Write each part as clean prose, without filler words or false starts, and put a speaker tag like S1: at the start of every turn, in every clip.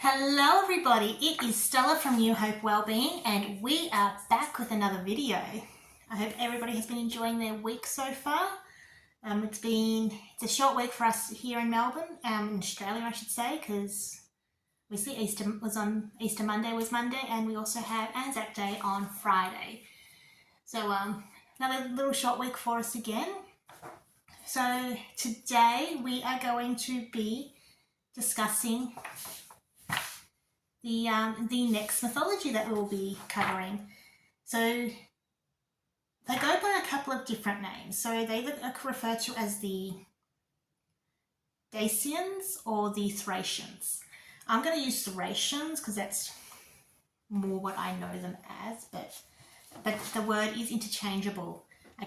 S1: Hello everybody, it is Stella from New Hope Wellbeing and we are back with another video. I hope everybody has been enjoying their week so far. It's a short week for us here in Melbourne, in Australia I should say, because obviously Easter Monday was Monday and we also had Anzac Day on Friday. So another little short week for us again. So today we are going to be discussing the next mythology that we'll be covering. So they go by a couple of different names. So they are referred to as the Dacians or the Thracians. I'm going to use Thracians because that's more what I know them as, but the word is interchangeable. I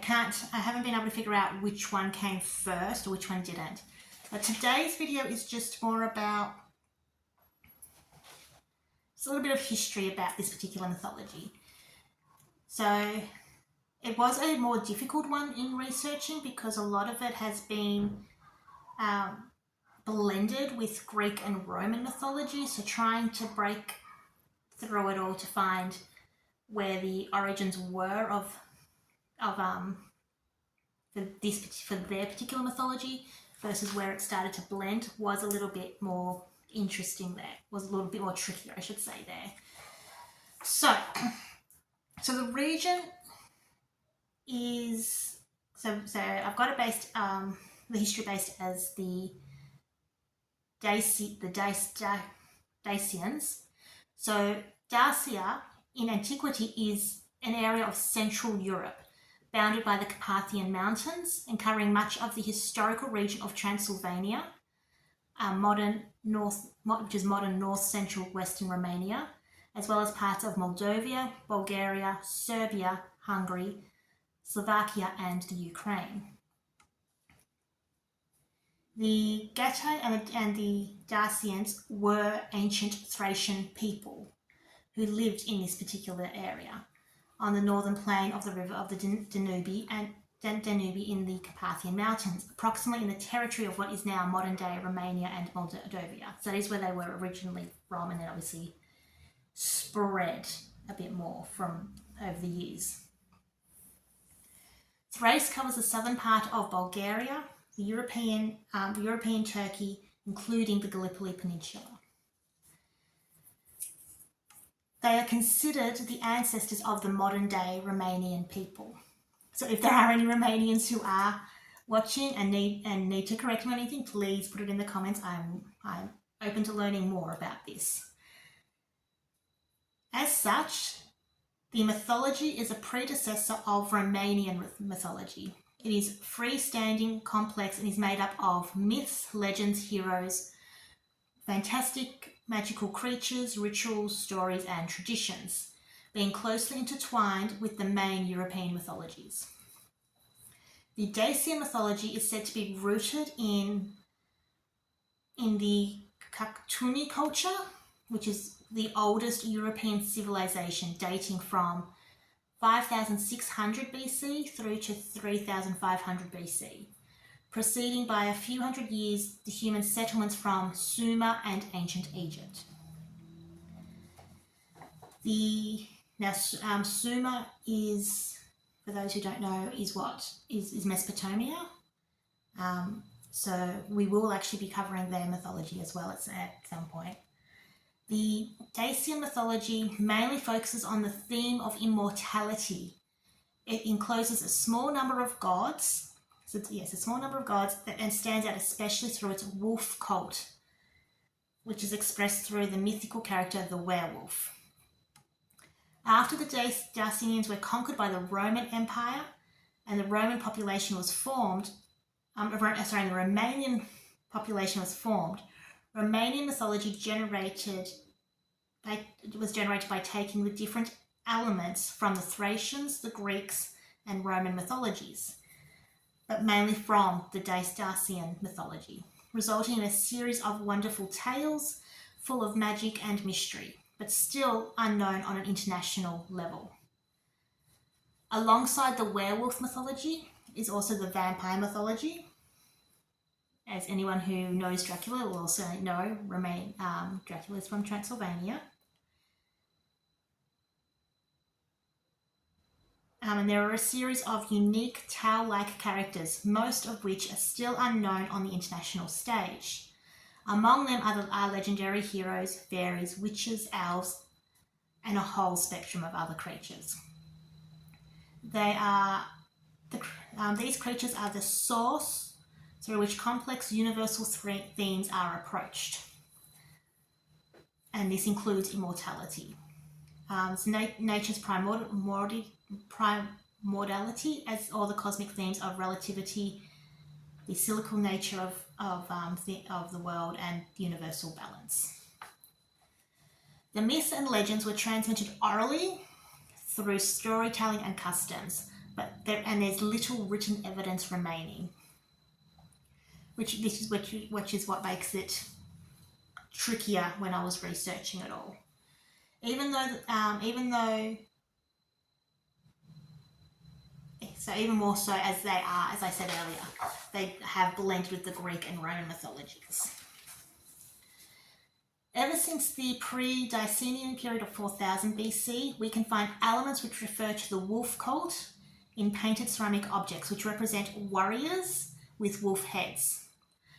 S1: haven't been able to figure out which one came first or which one didn't. But today's video is just more about a little bit of history about this particular mythology. So it was a more difficult one in researching because a lot of it has been blended with Greek and Roman mythology. So trying to break through it all to find where the origins were for their particular mythology versus where it started to blend was a little bit more interesting there, was a little bit more trickier, I should say there. So the region is, so I've got it based, the history based as the Dacians. So Dacia in antiquity is an area of Central Europe, bounded by the Carpathian Mountains and covering much of the historical region of Transylvania, which is modern north-central western Romania, as well as parts of Moldova, Bulgaria, Serbia, Hungary, Slovakia, and the Ukraine. The Gatai and the Dacians were ancient Thracian people who lived in this particular area on the northern plain of the river of the Danube in the Carpathian Mountains, approximately in the territory of what is now modern-day Romania and Moldova. So that is where they were originally from, and then obviously spread a bit more from over the years. Thrace covers the southern part of Bulgaria, the European Turkey, including the Gallipoli Peninsula. They are considered the ancestors of the modern-day Romanian people. So if there are any Romanians who are watching and need to correct me on anything, please put it in the comments. I'm open to learning more about this. As such, the mythology is a predecessor of Romanian mythology. It is freestanding, complex, and is made up of myths, legends, heroes, fantastic magical creatures, rituals, stories, and traditions, being closely intertwined with the main European mythologies. The Dacian mythology is said to be rooted in the Cactuni culture, which is the oldest European civilization, dating from 5,600 BC through to 3,500 BC, preceding by a few hundred years the human settlements from Sumer and ancient Egypt. Sumer is, for those who don't know, is Mesopotamia. So we will actually be covering their mythology as well at some point. The Dacian mythology mainly focuses on the theme of immortality. It encloses a small number of gods. So yes, a small number of gods, and stands out especially through its wolf cult, which is expressed through the mythical character the werewolf. After the Dacians were conquered by the Roman Empire and the Roman population was formed, the Romanian population was formed, Romanian mythology was generated by taking the different elements from the Thracians, the Greeks, and Roman mythologies, but mainly from the Dacian mythology, resulting in a series of wonderful tales full of magic and mystery, but still unknown on an international level. Alongside the werewolf mythology is also the vampire mythology. As anyone who knows Dracula will also know, Dracula is from Transylvania. And there are a series of unique tale-like characters, most of which are still unknown on the international stage. Among them are legendary heroes, fairies, witches, elves, and a whole spectrum of other creatures. These creatures are the source through which complex universal themes are approached. And this includes immortality. Nature's primordiality, as all the cosmic themes of relativity, the cyclical nature of the world, and universal balance. The myths and legends were transmitted orally through storytelling and customs, there's little written evidence remaining, which is what makes it trickier when I was researching it all. Even more so as they are, as I said earlier, they have blended with the Greek and Roman mythologies. Ever since the pre-Dacian period of 4000 BC, we can find elements which refer to the wolf cult in painted ceramic objects, which represent warriors with wolf heads.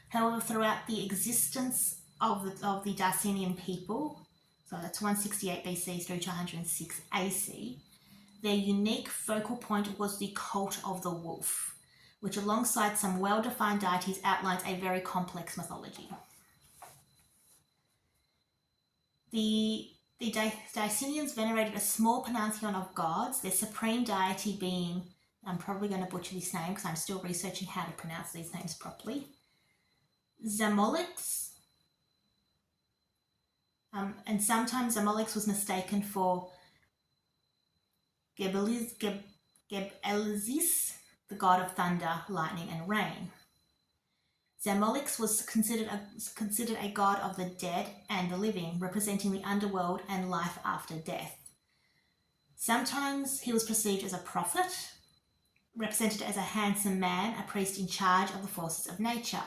S1: However, throughout the existence of the Dacian people, so that's 168 BC through to 106 AC, their unique focal point was the cult of the wolf, which alongside some well-defined deities outlines a very complex mythology. The Dacians venerated a small pantheon of gods, their supreme deity being, I'm probably going to butcher this name because I'm still researching how to pronounce these names properly, Zamolix. And sometimes Zamolix was mistaken for Gebelizis, the god of thunder, lightning, and rain. Zamolix was considered a god of the dead and the living, representing the underworld and life after death. Sometimes he was perceived as a prophet, represented as a handsome man, a priest in charge of the forces of nature,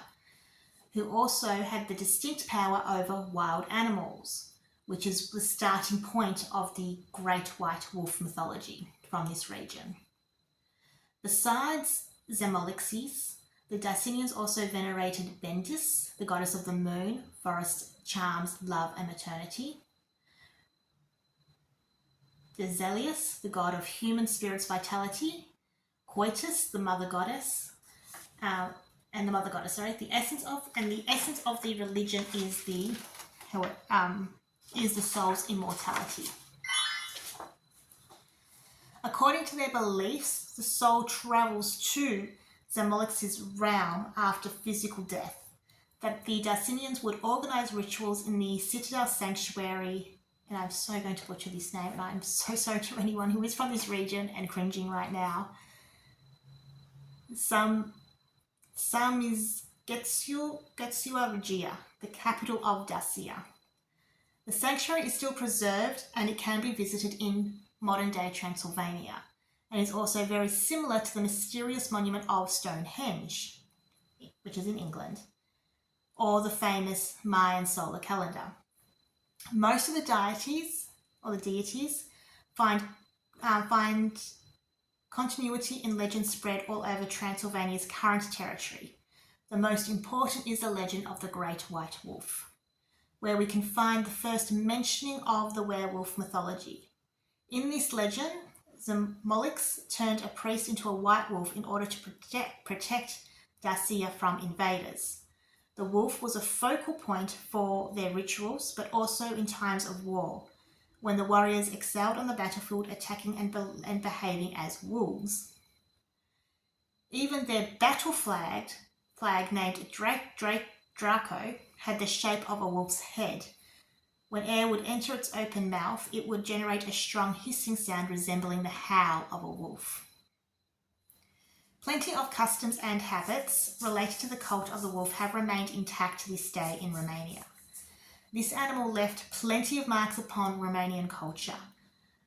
S1: who also had the distinct power over wild animals, which is the starting point of the Great White Wolf mythology from this region. Besides Zamolixis, the Dacians also venerated Bendis, the goddess of the moon, forest, charms, love, and maternity. Dezelius, the god of human spirits' vitality. Coitus, the mother goddess, the essence of the religion is the soul's immortality. According to their beliefs, the soul travels to Zamolix's realm after physical death, that the Dacians would organize rituals in the citadel sanctuary, and I'm so going to butcher this name, and I'm so sorry to anyone who is from this region and cringing right now. Some is Getsua Regia, the capital of Dacia. The sanctuary is still preserved and it can be visited in modern-day Transylvania, and is also very similar to the mysterious monument of Stonehenge, which is in England, or the famous Mayan solar calendar. Most of the deities find continuity in legends spread all over Transylvania's current territory. The most important is the legend of the Great White Wolf, where we can find the first mentioning of the werewolf mythology. In this legend, Zamolix turned a priest into a white wolf in order to protect Dacia from invaders. The wolf was a focal point for their rituals, but also in times of war, when the warriors excelled on the battlefield, attacking and behaving as wolves. Even their battle flag named Draco had the shape of a wolf's head. When air would enter its open mouth, it would generate a strong hissing sound resembling the howl of a wolf. Plenty of customs and habits related to the cult of the wolf have remained intact to this day in Romania. This animal left plenty of marks upon Romanian culture.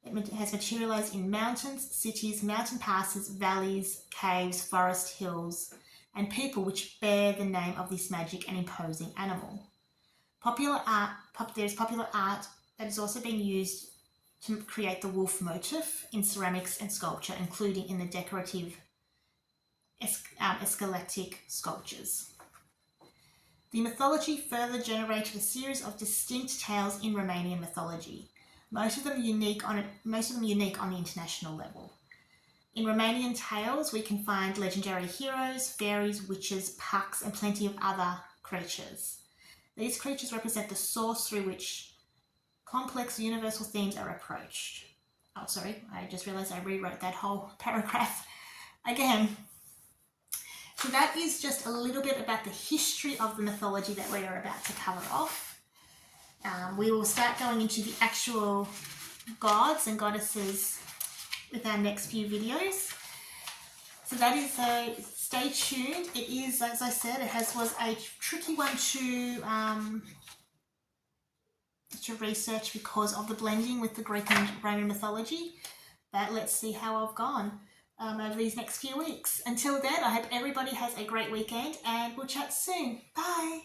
S1: It has materialized in mountains, cities, mountain passes, valleys, caves, forest hills, and people which bear the name of this magic and imposing animal. There's popular art that has also been used to create the wolf motif in ceramics and sculpture, including in the decorative esqueletic sculptures. The mythology further generated a series of distinct tales in Romanian mythology, most of them unique on the international level. In Romanian tales, we can find legendary heroes, fairies, witches, pucks, and plenty of other creatures. These creatures represent the source through which complex universal themes are approached. Oh, sorry, I just realised I rewrote that whole paragraph again. So that is just a little bit about the history of the mythology that we are about to cover off. We will start going into the actual gods and goddesses with our next few videos. So that is stay tuned. It is, as I said, was a tricky one to research because of the blending with the Greek and Roman mythology. But let's see how I've gone over these next few weeks. Until then, I hope everybody has a great weekend and we'll chat soon. Bye.